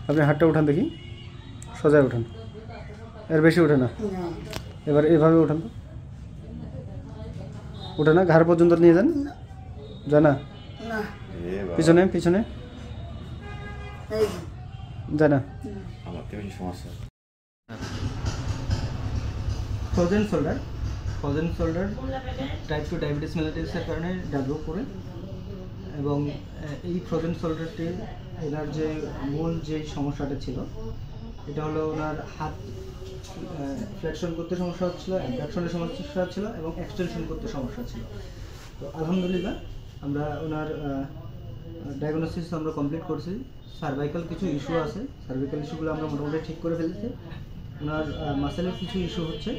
আপনি হাতটা উঠান দেখি, সোজা উঠান, এর বেশি ওঠে না। এবার এভাবে উঠান তো, উঠে না, ঘাড় পর্যন্ত নিয়ে যান, জানা পিছনে পিছনে জানা। ফ্রোজেন শোল্ডার টাইপ 2 ডায়াবেটিস মেলাইটিসের কারণে ডেভেলপ করে, এবং এই ফ্রোজেন শোল্ডারটি এনার যে মূল যে সমস্যাটা ছিল এটা হলো ওনার হাত ফ্লেকশন করতে সমস্যা হচ্ছিল, অ্যাবডাকশনের সমস্যা ছিল এবং এক্সটেনশন করতে সমস্যা ছিল। তো আলহামদুলিল্লাহ আমরা ওনার ডায়াগনোসিস আমরা কমপ্লিট করছি। সার্ভাইকাল কিছু ইস্যু আছে, সার্ভাইকাল ইস্যুগুলো আমরা মোটামুটি ঠিক করে ফেলেছি। ওনার মাসেলের কিছু ইস্যু হচ্ছে,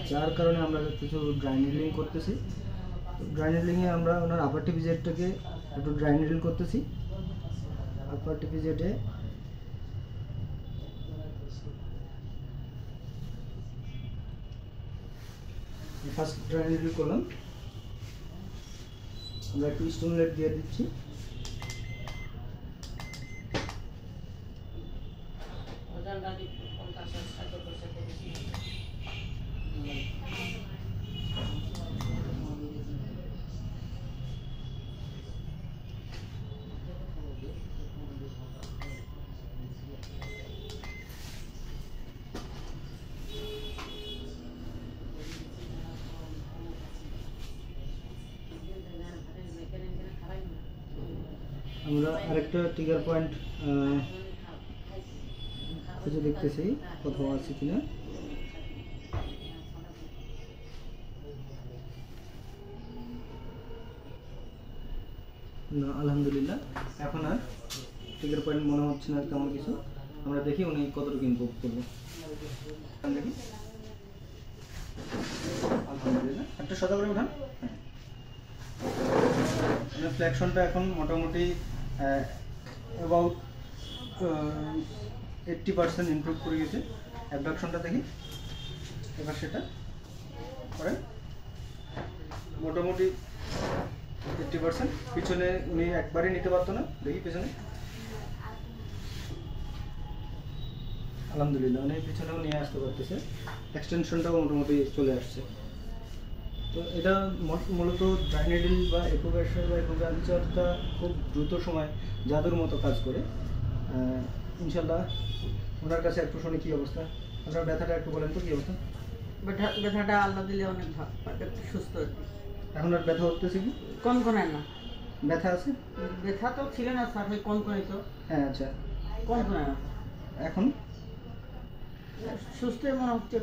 যার কারণে আমরা কিছু ড্রাই নিডলিং করতেছি। ড্রাই নিডলিংয়ে আমরা ওনার আপার টিপিজেটটাকে একটু ড্রাই নিডল করতেছি। আপার টিপিজেটে ফার্স্ট ড্রাই নিডল করলাম, আমরা একটু স্টিমুলেট দিয়ে দিচ্ছি। আমরা আরেকটা ট্রিগার পয়েন্ট খুঁজে দেখতেছি কোথাও আছে কিনা। না, আলহামদুলিল্লাহ এখন আর ট্রিগার পয়েন্ট মনে হচ্ছে না তেমন কিছু। আমরা দেখি উনি কতটুকু ইমপ্রুভ করবো, দেখি। আলহামদুলিল্লাহ, একটা সোজা করে উঠান। হ্যাঁ, ফ্লেকশনটা এখন মোটামুটি অ্যাবাউট 80% ইমপ্রুভ করে গেছে। অ্যাবডাকশনটা দেখি, এবার সেটা করেন, মোটামুটি 80%। পিছনে উনি একবারই নিতে পারতো না, দেখি পিছনে। আলহামদুলিল্লাহ উনি পিছনেও নিয়ে আসতে পারতেছে, এক্সটেনশনটাও মোটামুটি চলে আসছে। তো এটা মূলত ড্রাই নিডল বা একুপ্রেশার বা একুপাঞ্চারটা খুব দ্রুত সময় জাদুর মতো কাজ করে। ইনশাল্লাহ ওনার কাছে একটু শুনি কী অবস্থা। আপনার ব্যথাটা একটু বলেন তো কী অবস্থা? ব্যথাটা আল্লাহ দিলে অনেক সুস্থ। এখন আর ব্যথা হতেছে কি? কনকনে না ব্যথা আছে? ব্যথা তো ছিল না স্যার, কনকনে তো। হ্যাঁ, আচ্ছা, কনকনে না, এখন সুস্থ মনে হচ্ছে।